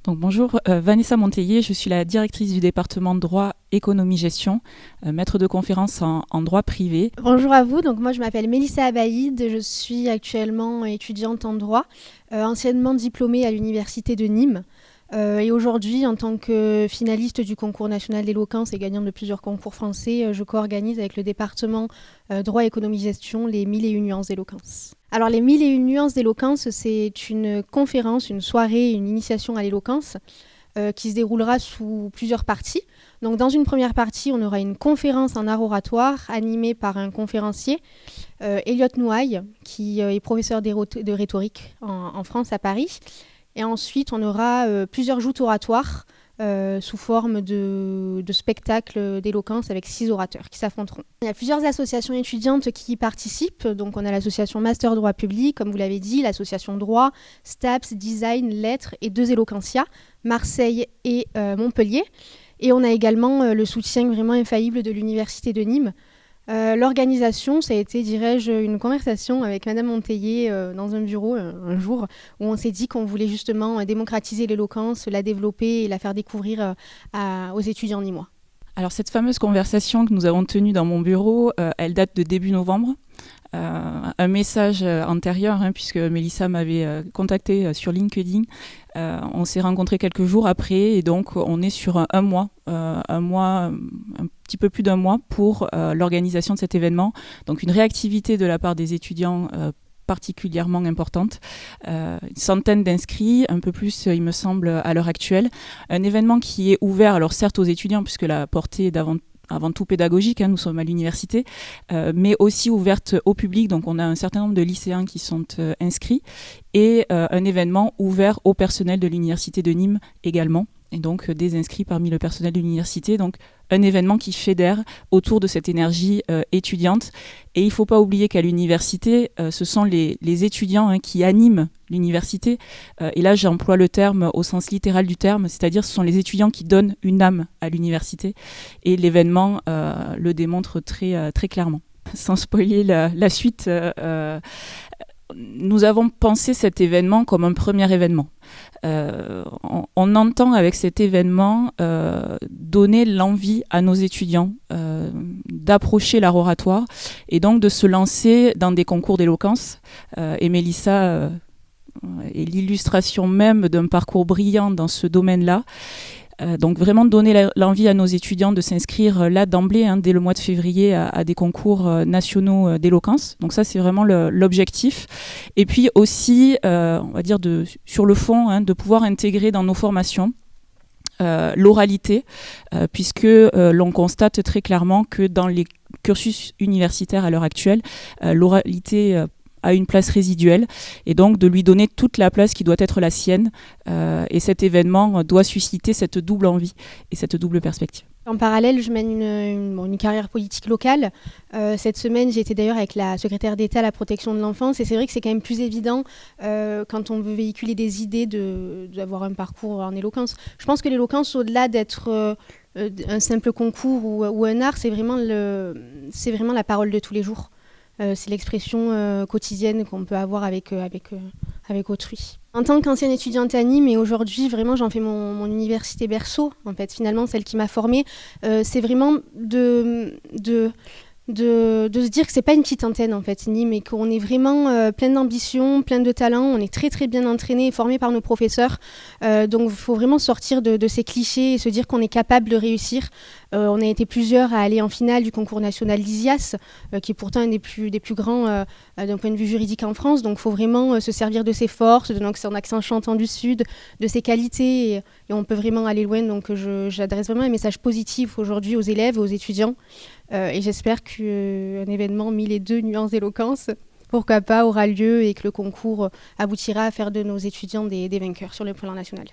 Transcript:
Donc bonjour, Vanessa Monteiller, je suis la directrice du département droit, économie, gestion, maître de conférence en droit privé. Bonjour à vous, donc moi je m'appelle Mélissa Abaïd, je suis actuellement étudiante en droit, anciennement diplômée à l'université de Nîmes. Et aujourd'hui, en tant que finaliste du concours national d'éloquence et gagnante de plusieurs concours français, je co-organise avec le département droit, économie, gestion les 1001 nuances d'éloquence. Alors les 1001 nuances d'éloquence, c'est une conférence, une soirée, une initiation à l'éloquence qui se déroulera sous plusieurs parties. Donc dans une première partie, on aura une conférence en art oratoire animée par un conférencier, Elliot Nouaille, qui est professeur de rhétorique en France, à Paris. Et ensuite, on aura plusieurs joutes oratoires sous forme de spectacles d'éloquence avec 6 orateurs qui s'affronteront. Il y a plusieurs associations étudiantes qui y participent. Donc, on a l'association Master Droit Public, comme vous l'avez dit, l'association Droit, STAPS, Design, Lettres et 2 Eloquentia, Marseille et Montpellier. Et on a également le soutien vraiment infaillible de l'Université de Nîmes. L'organisation, ça a été, dirais-je, une conversation avec Madame Monteiller dans un bureau un jour où on s'est dit qu'on voulait justement démocratiser l'éloquence, la développer et la faire découvrir aux étudiants nîmois. Alors cette fameuse conversation que nous avons tenue dans mon bureau, elle date de début novembre. Un message antérieur, puisque Mélissa m'avait contacté sur LinkedIn. On s'est rencontrés quelques jours après et donc on est sur un mois, un petit peu plus d'un mois pour l'organisation de cet événement. Donc une réactivité de la part des étudiants particulièrement importante. Une centaine d'inscrits, un peu plus il me semble à l'heure actuelle. Un événement qui est ouvert, alors certes aux étudiants puisque la portée est avant tout pédagogique, nous sommes à l'université, mais aussi ouverte au public. Donc on a un certain nombre de lycéens qui sont inscrits et un événement ouvert au personnel de l'université de Nîmes également. Et donc des inscrits parmi le personnel de l'université. Donc un événement qui fédère autour de cette énergie étudiante. Et il ne faut pas oublier qu'à l'université, ce sont les étudiants qui animent l'université. Et là, j'emploie le terme au sens littéral du terme, c'est-à-dire ce sont les étudiants qui donnent une âme à l'université. Et l'événement le démontre très, très clairement. Sans spoiler la suite, nous avons pensé cet événement comme un premier événement. On entend avec cet événement donner l'envie à nos étudiants d'approcher l'art oratoire et donc de se lancer dans des concours d'éloquence. Et Mélissa est l'illustration même d'un parcours brillant dans ce domaine-là. Donc vraiment donner l'envie à nos étudiants de s'inscrire là d'emblée, dès le mois de février, à des concours nationaux d'éloquence. Donc ça, c'est vraiment l'objectif. Et puis aussi, on va dire sur le fond, de pouvoir intégrer dans nos formations l'oralité, puisque l'on constate très clairement que dans les cursus universitaires à l'heure actuelle, l'oralité a une place résiduelle et donc de lui donner toute la place qui doit être la sienne. Et cet événement doit susciter cette double envie et cette double perspective. En parallèle, je mène une carrière politique locale. Cette semaine, j'ai été d'ailleurs avec la secrétaire d'État à la protection de l'enfance et c'est vrai que c'est quand même plus évident quand on veut véhiculer des idées d'avoir un parcours en éloquence. Je pense que l'éloquence, au-delà d'être un simple concours ou un art, c'est vraiment la parole de tous les jours. C'est l'expression quotidienne qu'on peut avoir avec autrui. En tant qu'ancienne étudiante à Nîmes, et aujourd'hui, vraiment, j'en fais mon université berceau, en fait, finalement, celle qui m'a formée, c'est vraiment de se dire que c'est pas une petite antenne, en fait, Nîmes, et qu'on est vraiment plein d'ambition, plein de talent. On est très, très bien entraînés et formés par nos professeurs. Donc, il faut vraiment sortir de ces clichés et se dire qu'on est capable de réussir. On a été plusieurs à aller en finale du concours national d'ISIAS, qui est pourtant un des plus grands d'un point de vue juridique en France. Donc, il faut vraiment se servir de ses forces, de son accent chantant du Sud, de ses qualités. Et on peut vraiment aller loin. Donc, j'adresse vraiment un message positif aujourd'hui aux élèves et aux étudiants. Et j'espère qu'un événement 1002 nuances d'éloquence, pourquoi pas, aura lieu et que le concours aboutira à faire de nos étudiants des vainqueurs sur le plan national.